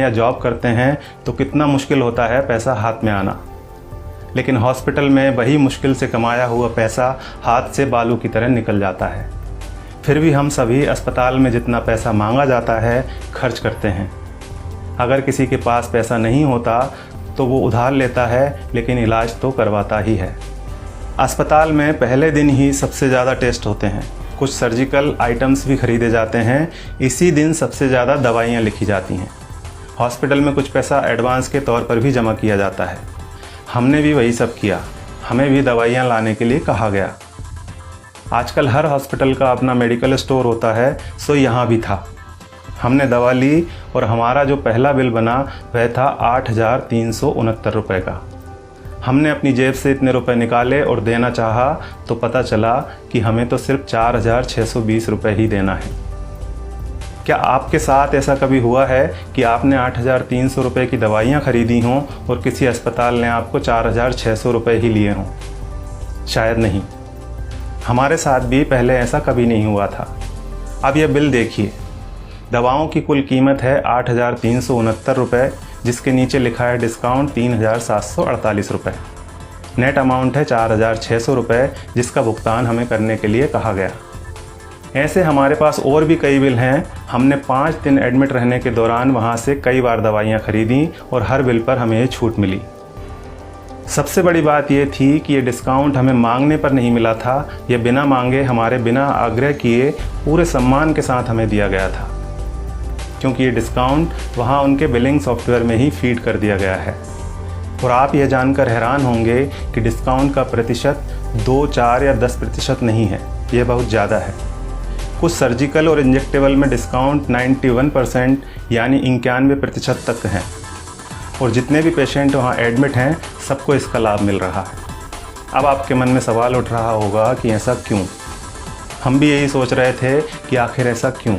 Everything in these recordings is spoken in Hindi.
या जॉब करते हैं तो कितना मुश्किल होता है पैसा हाथ में आना, लेकिन हॉस्पिटल में वही मुश्किल से कमाया हुआ पैसा हाथ से बालू की तरह निकल जाता है। फिर भी हम सभी अस्पताल में जितना पैसा मांगा जाता है खर्च करते हैं। अगर किसी के पास पैसा नहीं होता तो वो उधार लेता है, लेकिन इलाज तो करवाता ही है। अस्पताल में पहले दिन ही सबसे ज़्यादा टेस्ट होते हैं, कुछ सर्जिकल आइटम्स भी खरीदे जाते हैं, इसी दिन सबसे ज़्यादा दवाइयाँ लिखी जाती हैं। हॉस्पिटल में कुछ पैसा एडवांस के तौर पर भी जमा किया जाता है। हमने भी वही सब किया, हमें भी दवाइयाँ लाने के लिए कहा गया। आजकल हर हॉस्पिटल का अपना मेडिकल स्टोर होता है, सो यहाँ भी था। हमने दवा ली और हमारा जो पहला बिल बना वह था 8,369 रुपये का। हमने अपनी जेब से इतने रुपए निकाले और देना चाहा तो पता चला कि हमें तो सिर्फ 4,620 रुपये ही देना है। क्या आपके साथ ऐसा कभी हुआ है कि आपने 8,300 रुपये की दवाइयाँ खरीदी हों और किसी अस्पताल ने आपको 4,600 रुपये ही लिए हों? शायद नहीं। हमारे साथ भी पहले ऐसा कभी नहीं हुआ था। अब यह बिल देखिए, दवाओं की कुल कीमत है 8,369 रुपये, जिसके नीचे लिखा है डिस्काउंट 3,748 रुपये। नेट अमाउंट है 4,600 रुपये, जिसका भुगतान हमें करने के लिए कहा गया। ऐसे हमारे पास और भी कई बिल हैं। हमने 5 दिन एडमिट रहने के दौरान वहाँ से कई बार दवाइयाँ खरीदी और हर बिल पर हमें ये छूट मिली। सबसे बड़ी बात ये थी कि ये डिस्काउंट हमें मांगने पर नहीं मिला था, ये बिना मांगे हमारे बिना आग्रह किए पूरे सम्मान के साथ हमें दिया गया था, क्योंकि ये डिस्काउंट वहाँ उनके बिलिंग सॉफ्टवेयर में ही फीड कर दिया गया है। और आप यह जानकर हैरान होंगे कि डिस्काउंट का प्रतिशत 2, 4 या 10% नहीं है, ये बहुत ज़्यादा है। कुछ सर्जिकल और इंजेक्टेबल में डिस्काउंट 91% यानी 91% तक है, और जितने भी पेशेंट वहाँ एडमिट हैं सबको इसका लाभ मिल रहा है। अब आपके मन में सवाल उठ रहा होगा कि ऐसा क्यों? हम भी यही सोच रहे थे कि आखिर ऐसा क्यों।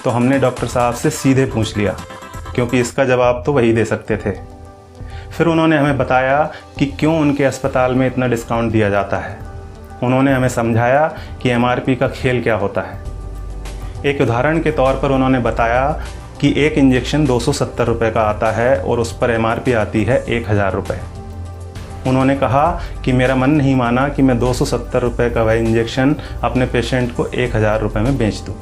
तो हमने डॉक्टर साहब से सीधे पूछ लिया, क्योंकि इसका जवाब तो वही दे सकते थे। फिर उन्होंने हमें बताया कि क्यों उनके अस्पताल में इतना डिस्काउंट दिया जाता है। उन्होंने हमें समझाया कि MRP का खेल क्या होता है। एक उदाहरण के तौर पर उन्होंने बताया कि एक इंजेक्शन 270 रुपये का आता है और उस पर MRP आती है 1,000 रुपये। उन्होंने कहा कि मेरा मन नहीं माना कि मैं 270 रुपये का वह इंजेक्शन अपने पेशेंट को 1,000 रुपये में बेच दूँ।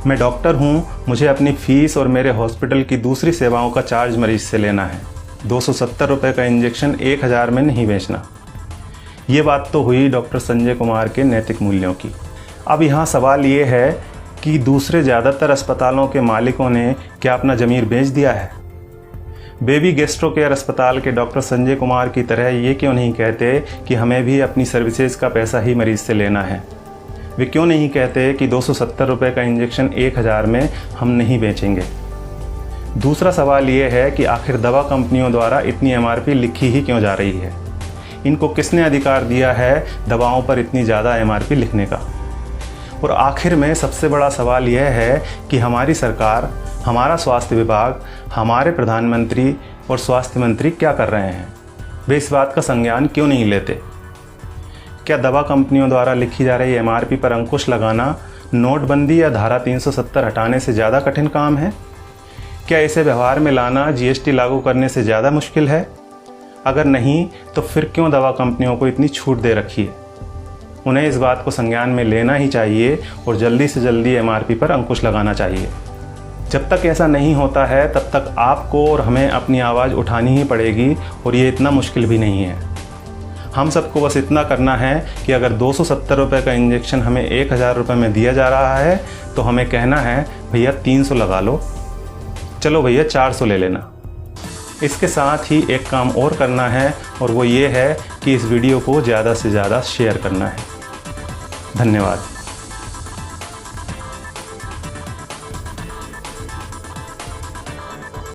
मैं डॉक्टर हूँ, मुझे अपनी फ़ीस और मेरे हॉस्पिटल की दूसरी सेवाओं का चार्ज मरीज से लेना है। 270 रुपये का इंजेक्शन 1,000 में नहीं बेचना। ये बात तो हुई डॉक्टर संजय कुमार के नैतिक मूल्यों की। अब यहाँ सवाल ये है कि दूसरे ज़्यादातर अस्पतालों के मालिकों ने क्या अपना ज़मीर बेच दिया है? बेबी गैस्ट्रो केयर अस्पताल के डॉक्टर संजय कुमार की तरह ये क्यों नहीं कहते कि हमें भी अपनी सर्विसेज का पैसा ही मरीज से लेना है? वे क्यों नहीं कहते कि 270 रुपये का इंजेक्शन 1,000 में हम नहीं बेचेंगे? दूसरा सवाल ये है कि आखिर दवा कंपनियों द्वारा इतनी MRP लिखी ही क्यों जा रही है? इनको किसने अधिकार दिया है दवाओं पर इतनी ज़्यादा MRP लिखने का? और आखिर में सबसे बड़ा सवाल यह है कि हमारी सरकार, हमारा स्वास्थ्य विभाग, हमारे प्रधानमंत्री और स्वास्थ्य मंत्री क्या कर रहे हैं? वे इस बात का संज्ञान क्यों नहीं लेते? क्या दवा कंपनियों द्वारा लिखी जा रही MRP पर अंकुश लगाना नोटबंदी या धारा 370 हटाने से ज़्यादा कठिन काम है? क्या इसे व्यवहार में लाना GST लागू करने से ज़्यादा मुश्किल है? अगर नहीं तो फिर क्यों दवा कंपनियों को इतनी छूट दे रखी है? उन्हें इस बात को संज्ञान में लेना ही चाहिए और जल्दी से जल्दी MRP पर अंकुश लगाना चाहिए। जब तक ऐसा नहीं होता है तब तक आपको और हमें अपनी आवाज़ उठानी ही पड़ेगी, और ये इतना मुश्किल भी नहीं है। हम सबको बस इतना करना है कि अगर 270 रुपये का इंजेक्शन हमें 1,000 रुपये में दिया जा रहा है तो हमें कहना है भैया 300 लगा लो, चलो भैया 400 ले लेना। इसके साथ ही एक काम और करना है, और वो ये है कि इस वीडियो को ज़्यादा से ज़्यादा शेयर करना है। धन्यवाद।